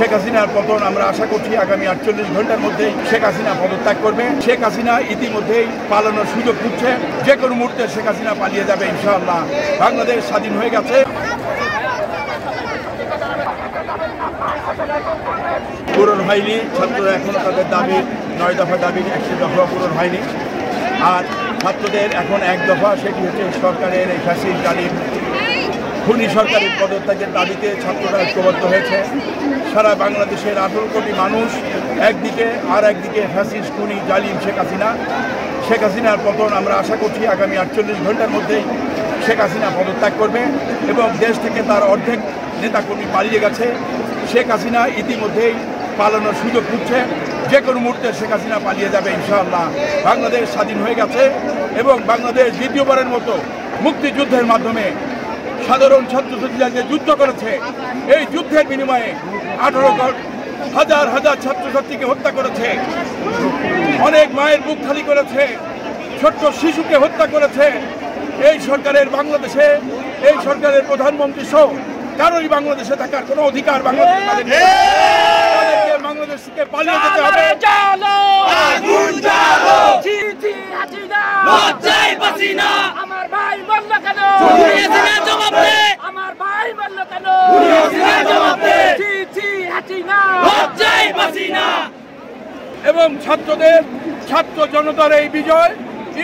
শেখ হাসিনার পতন আমরা আশা করছি আগামী 48 ঘন্টার মধ্যেই শেখ হাসিনা পদত্যাগ করবে। শেখ হাসিনা ইতিমধ্যেই পালানোর সুযোগ খুঁজছে, যে কোনো মুহূর্তে শেখ হাসিনা পালিয়ে যাবে ইনশাআল্লাহ। বাংলাদেশ স্বাধীন হয়ে গেছে। পূরণ হয়নি, ছাত্ররা এখনো তাদের দাবি 9 দফা দাবি 100 দফা পূরণ হয়নি। আর ছাত্রদের এখন 1 দফা, সেটি হচ্ছে সরকারের এই ফ্যাসিস্ট জালিম খুনি সরকারের পদত্যাগের দাবিতে ছাত্ররা ঐক্যবদ্ধ হয়েছে। সারা বাংলাদেশের 18 কোটি মানুষ একদিকে, আর একদিকে ফ্যাসিস্ট খুনি জালিম শেখ হাসিনার পতন আমরা আশা করছি আগামী 48 ঘন্টার মধ্যেই শেখ হাসিনা পদত্যাগ করবে এবং দেশ থেকে তার অর্ধেক নেতাকর্মী পালিয়ে গেছে। শেখ হাসিনা ইতিমধ্যেই পালানোর সুযোগ খুঁজছে, যে কোনো মুহূর্তে শেখ হাসিনা পালিয়ে যাবে ইনশাআল্লাহ। বাংলাদেশ স্বাধীন হয়ে গেছে এবং বাংলাদেশ দ্বিতীয়বারের মতো মুক্তিযুদ্ধের মাধ্যমে সাধারণ ছাত্রছাত্রীরা যে যুদ্ধ করেছে, এই যুদ্ধের বিনিময়ে 18,000 হাজার ছাত্রছাত্রীকে হত্যা করেছে, অনেক মায়ের বুক খালি করেছে, ছোট্ট শিশুকে হত্যা করেছে। এই সরকারের বাংলাদেশে, এই সরকারের প্রধানমন্ত্রী সহ কারোই বাংলাদেশে থাকার কোনো অধিকার বাংলাদেশ থেকে পালিয়ে যেতে হবে। আমার ভাই বলল কেন? আমার ভাই বলল কেন? এবং ছাত্র জনতার এই বিজয়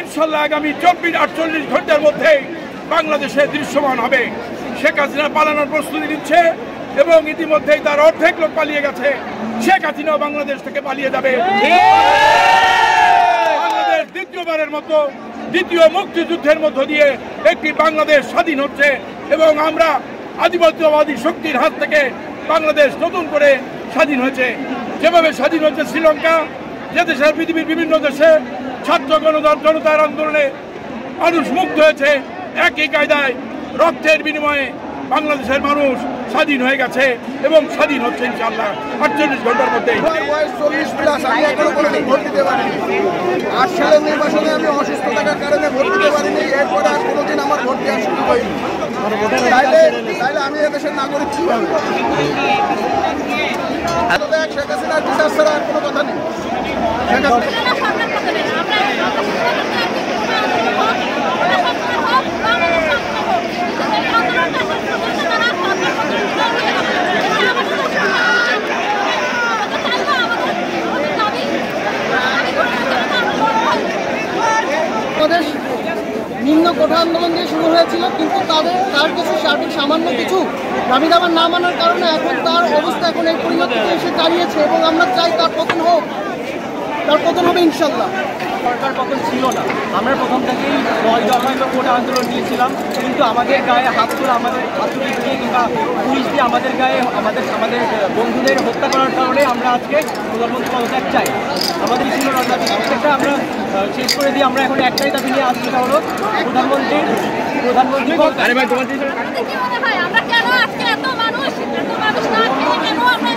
ইনশাল্লাহ আগামী 48 ঘন্টার মধ্যে বাংলাদেশে দৃশ্যমান হবে। শেখ হাসিনা পালানোর প্রস্তুতি নিচ্ছে এবং ইতিমধ্যেই তার অর্ধেক লোক পালিয়ে গেছে। শেখ হাসিনাও বাংলাদেশ থেকে পালিয়ে যাবে। বাংলাদেশ দ্বিতীয়বারের মতো দ্বিতীয় মুক্তিযুদ্ধের মধ্য দিয়ে একটি বাংলাদেশ স্বাধীন হচ্ছে এবং আমরা আধিপত্যবাদী শক্তির হাত থেকে বাংলাদেশ নতুন করে স্বাধীন হয়েছে। যেভাবে স্বাধীন হচ্ছে শ্রীলঙ্কা, যে দেশের পৃথিবীর বিভিন্ন দেশে ছাত্র জনতার আন্দোলনে মানুষ মুক্ত হয়েছে, একই কায়দায় রক্তের বিনিময়ে বাংলাদেশের মানুষ স্বাধীন হয়ে গেছে এবং স্বাধীন হচ্ছে ইনশাআল্লাহ 48 ঘন্টার মধ্যে। আমি এখনো কোনোদিন ভোট দিতে পারিনি। 8 সালের নির্বাচনে আমি অসুস্থ থাকার কারণে ভোট দিতে পারিনি। এরপরে আর কোনোদিন আমার ভোট দেওয়ার সুযোগ হয়নি। তাইলে আমি এদেশের নাগরিক কিভাবে? শেখ হাসিনার বিচার ছাড়া আর কোনো কথা নেই। নিম্ন কোঠা আন্দোলন দিয়ে শুরু হয়েছিল, কিন্তু তার কিছু সামান্য কিছু দাবি দাবা না মানার কারণে এখন তার অবস্থা এখন এই পরিণতিতে এসে দাঁড়িয়েছে এবং আমরা চাই তার পতন হোক, তার পতন হবে ইনশাল্লাহ। সরকার পতন ছিল না, আমরা প্রথম থেকেই 9 দফা কোটা আন্দোলন নিয়েছিলাম, কিন্তু আমাদের গায়ে হাত তুলে আমাদের ছাত্রদের দিয়ে কিংবা পুলিশ দিয়ে আমাদের গায়ে আমাদের বন্ধুদের হত্যা করার কারণে আমরা আজকে প্রধানমন্ত্রী পদত্যাগ চাই। আমাদের ছিল দাবি, প্রত্যেকটা আমরা শেষ করে দিয়ে আমরা এখন একটাই দাবি নিয়ে আসছি, সেটা হলো প্রধানমন্ত্রী আমরা কেন আজকে এত মানুষ না কেন আমরা